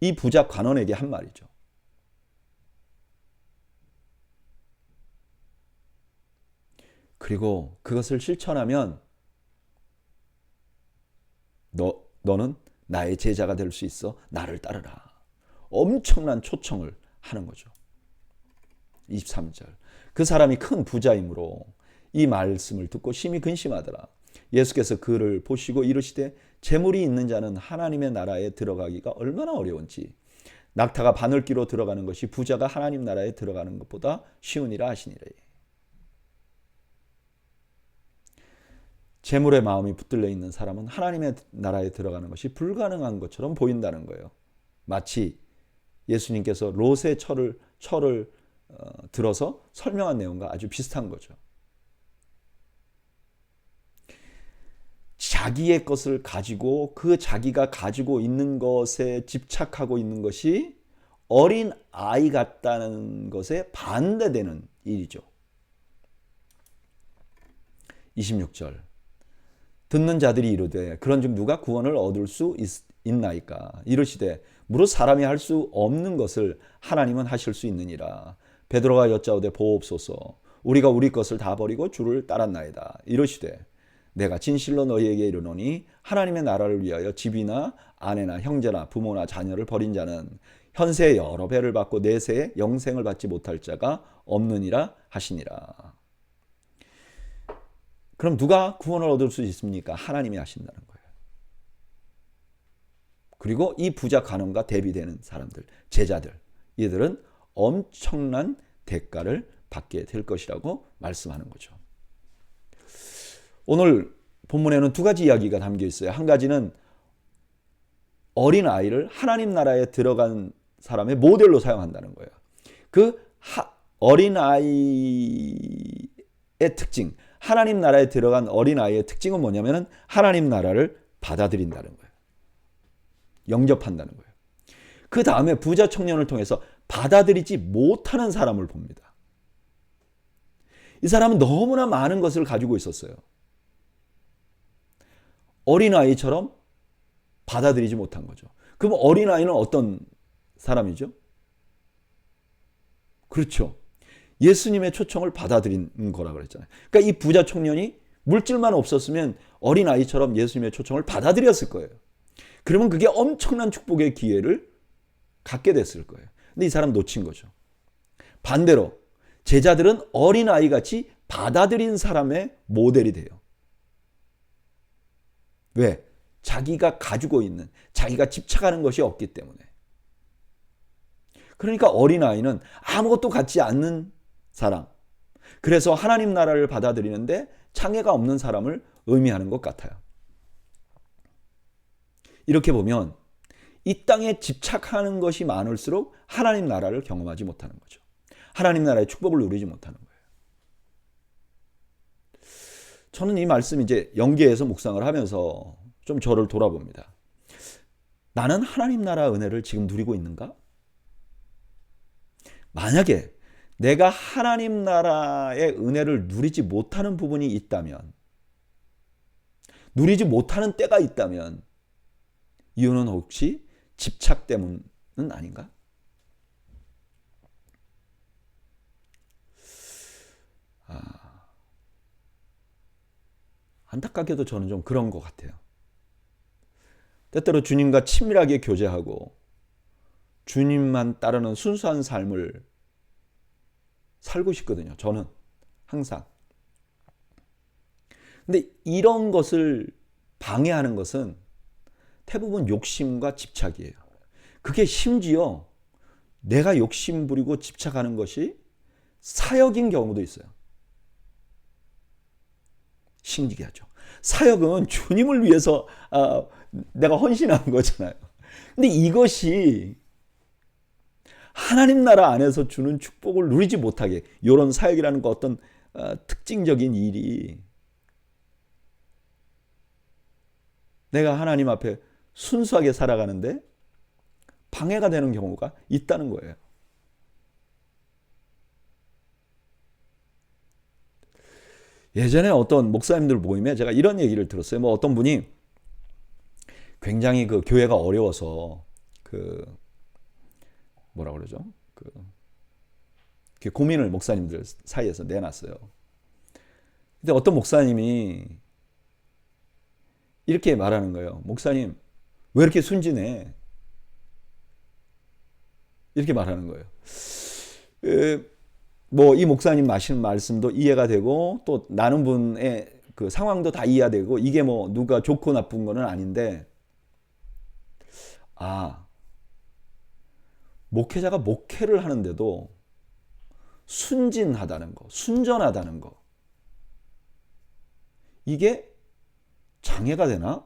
이 부자 관원에게 한 말이죠. 그리고 그것을 실천하면 너는 나의 제자가 될 수 있어 나를 따르라. 엄청난 초청을 하는 거죠. 23절. 그 사람이 큰 부자이므로 이 말씀을 듣고 심히 근심하더라. 예수께서 그를 보시고 이르시되 재물이 있는 자는 하나님의 나라에 들어가기가 얼마나 어려운지 낙타가 바늘귀로 들어가는 것이 부자가 하나님 나라에 들어가는 것보다 쉬우니라 하시니라. 재물의 마음이 붙들려 있는 사람은 하나님의 나라에 들어가는 것이 불가능한 것처럼 보인다는 거예요. 마치 예수님께서 롯의 철을 들어서 설명한 내용과 아주 비슷한 거죠. 자기의 것을 가지고 그 자기가 가지고 있는 것에 집착하고 있는 것이 어린 아이 같다는 것에 반대되는 일이죠. 26절. 듣는 자들이 이르되 그런즉 누가 구원을 얻을 수 있나이까 이르시되 무릇 사람이 할 수 없는 것을 하나님은 하실 수 있느니라. 베드로가 여짜오되 보옵소서 우리가 우리 것을 다 버리고 주를 따랐나이다. 이르시되 내가 진실로 너희에게 이르노니 하나님의 나라를 위하여 집이나 아내나 형제나 부모나 자녀를 버린 자는 현세에 여러 배를 받고 내세에 영생을 받지 못할 자가 없느니라 하시니라. 그럼 누가 구원을 얻을 수 있습니까? 하나님이 하신다는 거예요. 그리고 이 부자 간원과 대비되는 사람들, 제자들, 이들은 엄청난 대가를 받게 될 것이라고 말씀하는 거죠. 오늘 본문에는 두 가지 이야기가 담겨 있어요. 한 가지는 어린 아이를 하나님 나라에 들어간 사람의 모델로 사용한다는 거예요. 그 어린 아이의 특징, 하나님 나라에 들어간 어린 아이의 특징은 뭐냐면은 하나님 나라를 받아들인다는 거예요. 영접한다는 거예요. 그 다음에 부자 청년을 통해서 받아들이지 못하는 사람을 봅니다. 이 사람은 너무나 많은 것을 가지고 있었어요. 어린아이처럼 받아들이지 못한 거죠. 그럼 어린아이는 어떤 사람이죠? 그렇죠. 예수님의 초청을 받아들인 거라 그랬잖아요. 그러니까 이 부자 청년이 물질만 없었으면 어린아이처럼 예수님의 초청을 받아들였을 거예요. 그러면 그게 엄청난 축복의 기회를 갖게 됐을 거예요. 근데 이 사람 놓친 거죠. 반대로 제자들은 어린아이같이 받아들인 사람의 모델이 돼요. 왜? 자기가 가지고 있는, 자기가 집착하는 것이 없기 때문에. 그러니까 어린아이는 아무것도 갖지 않는 사람. 그래서 하나님 나라를 받아들이는데 장애가 없는 사람을 의미하는 것 같아요. 이렇게 보면 이 땅에 집착하는 것이 많을수록 하나님 나라를 경험하지 못하는 거죠. 하나님 나라의 축복을 누리지 못하는 거예요. 저는 이 말씀 이제 연계해서 묵상을 하면서 좀 저를 돌아봅니다. 나는 하나님 나라 은혜를 지금 누리고 있는가? 만약에 내가 하나님 나라의 은혜를 누리지 못하는 부분이 있다면, 누리지 못하는 때가 있다면 이유는 혹시 집착 때문은 아닌가? 안타깝게도 저는 좀 그런 것 같아요. 때때로 주님과 친밀하게 교제하고 주님만 따르는 순수한 삶을 살고 싶거든요. 저는 항상. 근데 이런 것을 방해하는 것은 대부분 욕심과 집착이에요. 그게 심지어 내가 욕심 부리고 집착하는 것이 사역인 경우도 있어요. 신기하죠. 사역은 주님을 위해서 내가 헌신한 거잖아요. 근데 이것이 하나님 나라 안에서 주는 축복을 누리지 못하게, 이런 사역이라는 거 어떤 특징적인 일이 내가 하나님 앞에 순수하게 살아가는데 방해가 되는 경우가 있다는 거예요. 예전에 어떤 목사님들 모임에 제가 이런 얘기를 들었어요. 뭐 어떤 분이 굉장히 그 교회가 어려워서 뭐라 그러죠? 그 고민을 목사님들 사이에서 내놨어요. 근데 어떤 목사님이 이렇게 말하는 거예요. 목사님, 왜 이렇게 순진해? 이렇게 말하는 거예요. 뭐 이 목사님 하시는 말씀도 이해가 되고 또 나눈 분의 그 상황도 다 이해가 되고 이게 뭐 누가 좋고 나쁜 거는 아닌데 아 목회자가 목회를 하는데도 순진하다는 거, 순전하다는 거 이게 장애가 되나?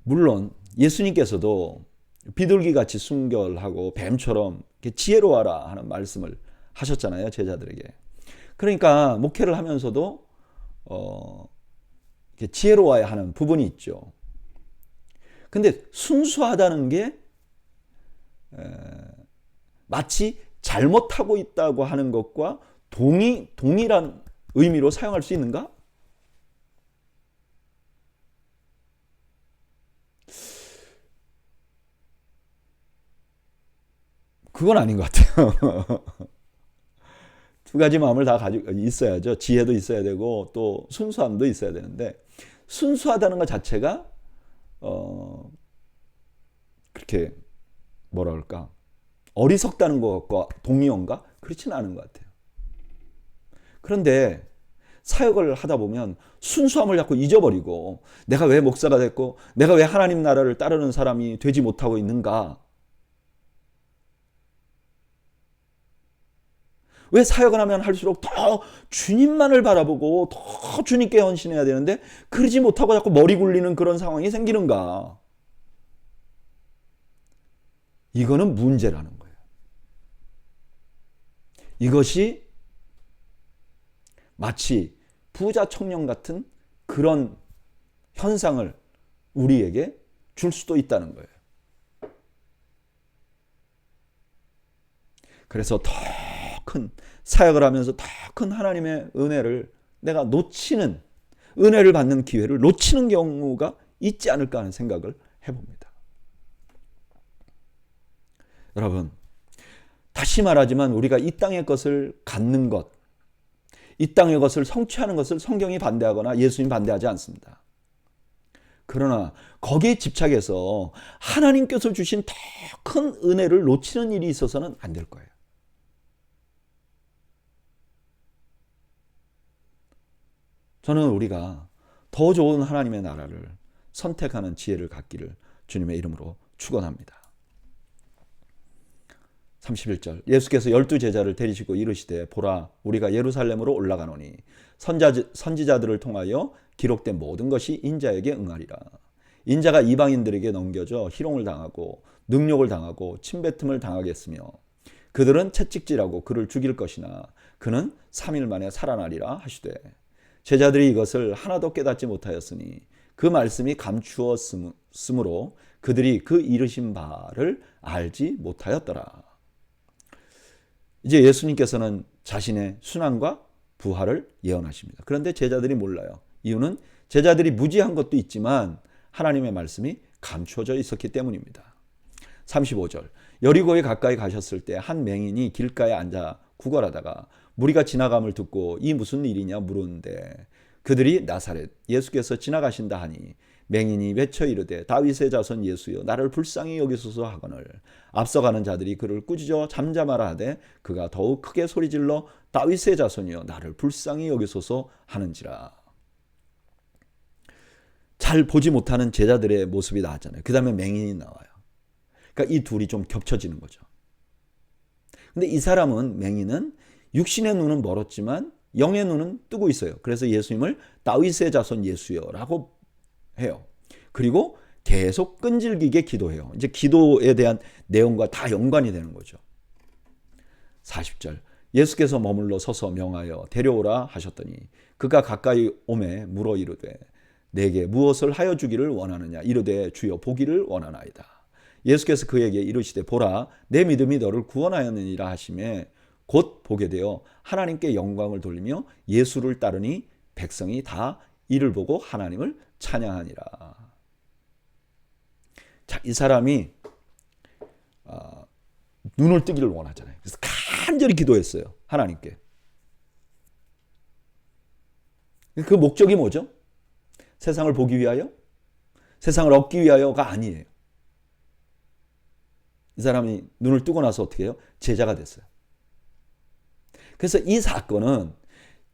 물론 예수님께서도 비둘기같이 순결하고 뱀처럼 지혜로워라 하는 말씀을 하셨잖아요, 제자들에게. 그러니까 목회를 하면서도 지혜로워야 하는 부분이 있죠. 근데 순수하다는 게 마치 잘못하고 있다고 하는 것과 동일한 의미로 사용할 수 있는가? 그건 아닌 것 같아요. 두 가지 마음을 다 가지고 있어야죠. 지혜도 있어야 되고 또 순수함도 있어야 되는데 순수하다는 것 자체가 그렇게 뭐라 그럴까 어리석다는 것과 동의어인가? 그렇지는 않은 것 같아요. 그런데 사역을 하다 보면 순수함을 자꾸 잊어버리고 내가 왜 목사가 됐고 내가 왜 하나님 나라를 따르는 사람이 되지 못하고 있는가? 왜 사역을 하면 할수록 더 주님만을 바라보고 더 주님께 헌신해야 되는데 그러지 못하고 자꾸 머리 굴리는 그런 상황이 생기는가? 이거는 문제라는 거예요. 이것이 마치 부자 청년 같은 그런 현상을 우리에게 줄 수도 있다는 거예요. 그래서 더 큰 사역을 하면서 더 큰 하나님의 은혜를 내가 놓치는 은혜를 받는 기회를 놓치는 경우가 있지 않을까 하는 생각을 해봅니다. 여러분 다시 말하지만 우리가 이 땅의 것을 갖는 것 이 땅의 것을 성취하는 것을 성경이 반대하거나 예수님 반대하지 않습니다. 그러나 거기에 집착해서 하나님께서 주신 더 큰 은혜를 놓치는 일이 있어서는 안 될 거예요. 저는 우리가 더 좋은 하나님의 나라를 선택하는 지혜를 갖기를 주님의 이름으로 축원합니다. 31절 예수께서 12제자를 데리시고 이르시되 보라 우리가 예루살렘으로 올라가노니 선지자들을 통하여 기록된 모든 것이 인자에게 응하리라. 인자가 이방인들에게 넘겨져 희롱을 당하고 능욕을 당하고 침뱉음을 당하겠으며 그들은 채찍질하고 그를 죽일 것이나 그는 3일 만에 살아나리라 하시되 제자들이 이것을 하나도 깨닫지 못하였으니 그 말씀이 감추었으므로 그들이 그 이르신 바를 알지 못하였더라. 이제 예수님께서는 자신의 순환과 부활을 예언하십니다. 그런데 제자들이 몰라요. 이유는 제자들이 무지한 것도 있지만 하나님의 말씀이 감추어져 있었기 때문입니다. 35절 여리고에 가까이 가셨을 때 한 맹인이 길가에 앉아 구걸하다가 무리가 지나감을 듣고 이 무슨 일이냐 물었는데 그들이 나사렛 예수께서 지나가신다 하니 맹인이 외쳐 이르되 다윗의 자손 예수여 나를 불쌍히 여기소서 하거늘 앞서가는 자들이 그를 꾸짖어 잠잠하라 하되 그가 더욱 크게 소리질러 다윗의 자손이여 나를 불쌍히 여기소서 하는지라. 잘 보지 못하는 제자들의 모습이 나왔잖아요. 그 다음에 맹인이 나와요. 그러니까 이 둘이 좀 겹쳐지는 거죠. 근데 이 사람은 맹인은 육신의 눈은 멀었지만 영의 눈은 뜨고 있어요. 그래서 예수님을 다윗의 자손 예수여라고 해요. 그리고 계속 끈질기게 기도해요. 이제 기도에 대한 내용과 다 연관이 되는 거죠. 40절 예수께서 머물러 서서 명하여 데려오라 하셨더니 그가 가까이 오매 물어 이르되 내게 무엇을 하여 주기를 원하느냐 이르되 주여 보기를 원하나이다. 예수께서 그에게 이르시되 보라 내 믿음이 너를 구원하였느니라 하시매 곧 보게 되어 하나님께 영광을 돌리며 예수를 따르니 백성이 다 이를 보고 하나님을 찬양하니라. 자, 이 사람이 눈을 뜨기를 원하잖아요. 그래서 간절히 기도했어요. 하나님께. 그 목적이 뭐죠? 세상을 보기 위하여? 세상을 얻기 위하여가 아니에요. 이 사람이 눈을 뜨고 나서 어떻게 해요? 제자가 됐어요. 그래서 이 사건은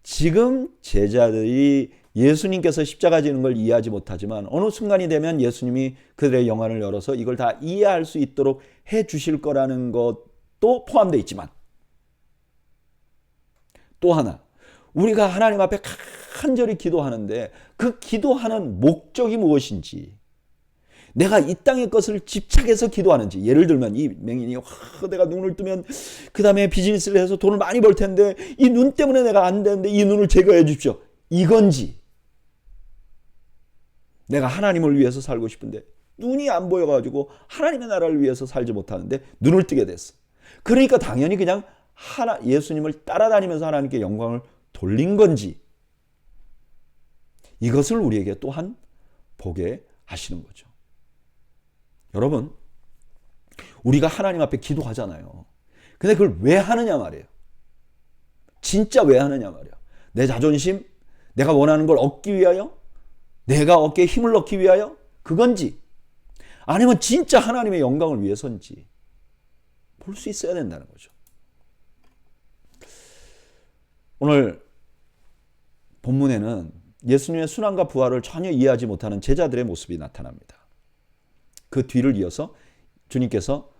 지금 제자들이 예수님께서 십자가 지는 걸 이해하지 못하지만 어느 순간이 되면 예수님이 그들의 영안을 열어서 이걸 다 이해할 수 있도록 해 주실 거라는 것도 포함되어 있지만, 또 하나, 우리가 하나님 앞에 간절히 기도하는데 그 기도하는 목적이 무엇인지, 내가 이 땅의 것을 집착해서 기도하는지, 예를 들면 이 맹인이 내가 눈을 뜨면 그 다음에 비즈니스를 해서 돈을 많이 벌 텐데 이 눈 때문에 내가 안 되는데 이 눈을 제거해 주십시오, 이건지, 내가 하나님을 위해서 살고 싶은데 눈이 안 보여가지고 하나님의 나라를 위해서 살지 못하는데 눈을 뜨게 됐어. 그러니까 당연히 그냥 예수님을 따라다니면서 하나님께 영광을 돌린 건지, 이것을 우리에게 또한 보게 하시는 거죠. 여러분, 우리가 하나님 앞에 기도하잖아요. 근데 그걸 왜 하느냐 말이에요. 진짜 왜 하느냐 말이에요. 내 자존심, 내가 원하는 걸 얻기 위하여, 내가 어깨에 힘을 넣기 위하여, 그건지, 아니면 진짜 하나님의 영광을 위해서인지 볼 수 있어야 된다는 거죠. 오늘 본문에는 예수님의 순환과 부활을 전혀 이해하지 못하는 제자들의 모습이 나타납니다. 그 뒤를 이어서 주님께서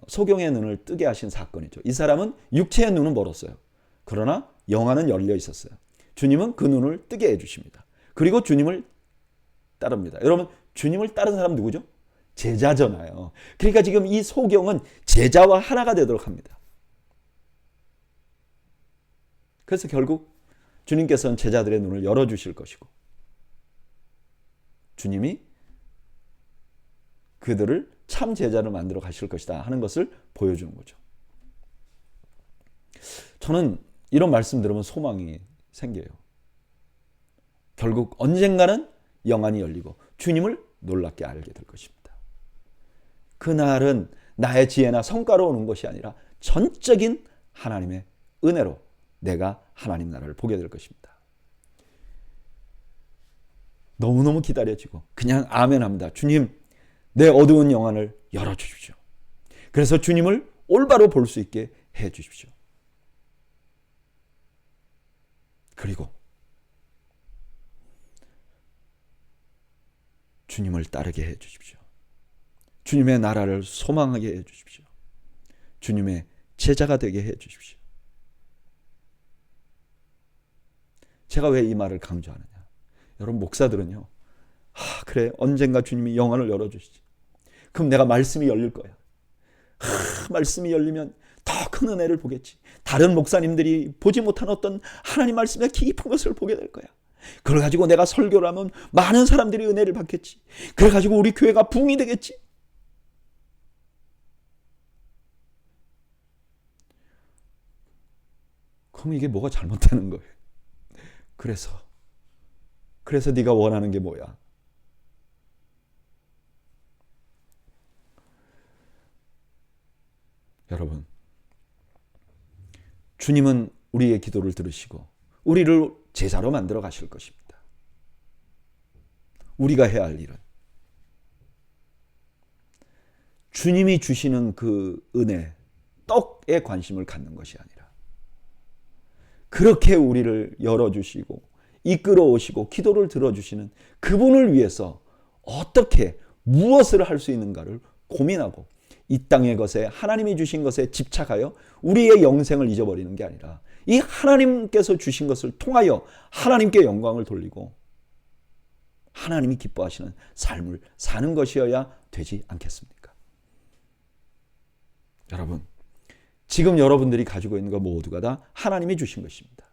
소경의 눈을 뜨게 하신 사건이죠. 이 사람은 육체의 눈은 멀었어요. 그러나 영안은 열려 있었어요. 주님은 그 눈을 뜨게 해주십니다. 그리고 주님을 따릅니다. 여러분, 주님을 따른 사람 누구죠? 제자잖아요. 그러니까 지금 이 소경은 제자와 하나가 되도록 합니다. 그래서 결국 주님께서는 제자들의 눈을 열어주실 것이고, 주님이 그들을 참 제자를 만들어 가실 것이다 하는 것을 보여주는 거죠. 저는 이런 말씀 들으면 소망이 생겨요. 결국 언젠가는 영안이 열리고 주님을 놀랍게 알게 될 것입니다. 그날은 나의 지혜나 성과로 오는 것이 아니라 전적인 하나님의 은혜로 내가 하나님 나라를 보게 될 것입니다. 너무너무 기다려지고 그냥 아멘합니다. 주님, 내 어두운 영안을 열어주십시오. 그래서 주님을 올바로 볼 수 있게 해주십시오. 그리고 주님을 따르게 해주십시오. 주님의 나라를 소망하게 해주십시오. 주님의 제자가 되게 해주십시오. 제가 왜 이 말을 강조하느냐. 여러분, 목사들은요, 그래, 언젠가 주님이 영안을 열어주시지. 그럼 내가 말씀이 열릴 거야. 말씀이 열리면 더 큰 은혜를 보겠지. 다른 목사님들이 보지 못한 어떤 하나님 말씀의 깊은 것을 보게 될 거야. 그걸 가지고 내가 설교를 하면 많은 사람들이 은혜를 받겠지. 그래 가지고 우리 교회가 부흥이 되겠지. 그럼 이게 뭐가 잘못되는 거예요? 그래서 네가 원하는 게 뭐야? 여러분, 주님은 우리의 기도를 들으시고 우리를 제자로 만들어 가실 것입니다. 우리가 해야 할 일은 주님이 주시는 그 은혜, 떡에 관심을 갖는 것이 아니라 그렇게 우리를 열어주시고 이끌어 오시고 기도를 들어주시는 그분을 위해서 어떻게 무엇을 할 수 있는가를 고민하고 이 땅의 것에, 하나님이 주신 것에 집착하여 우리의 영생을 잊어버리는 게 아니라 이 하나님께서 주신 것을 통하여 하나님께 영광을 돌리고 하나님이 기뻐하시는 삶을 사는 것이어야 되지 않겠습니까? 여러분, 지금 여러분들이 가지고 있는 것 모두가 다 하나님이 주신 것입니다.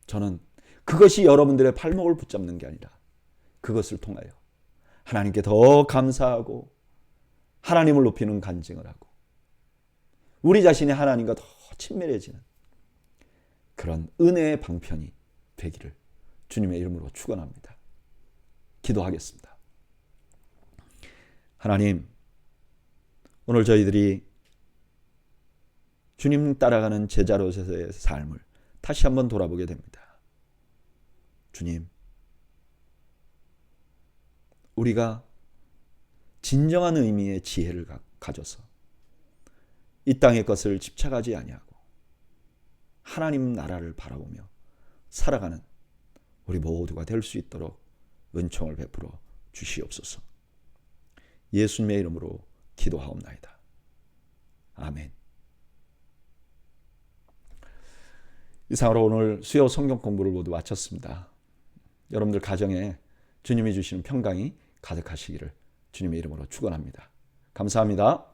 저는 그것이 여러분들의 발목을 붙잡는 게 아니라 그것을 통하여 하나님께 더 감사하고 하나님을 높이는 간증을 하고 우리 자신이 하나님과 더 친밀해지는 그런 은혜의 방편이 되기를 주님의 이름으로 축원합니다. 기도하겠습니다. 하나님, 오늘 저희들이 주님 따라가는 제자로서의 삶을 다시 한번 돌아보게 됩니다. 주님, 우리가 진정한 의미의 지혜를 가져서 이 땅의 것을 집착하지 아니하고 하나님 나라를 바라보며 살아가는 우리 모두가 될 수 있도록 은총을 베풀어 주시옵소서. 예수님의 이름으로 기도하옵나이다. 아멘. 이상으로 오늘 수요 성경 공부를 모두 마쳤습니다. 여러분들 가정에 주님이 주시는 평강이 가득하시기를 주님의 이름으로 축원합니다. 감사합니다.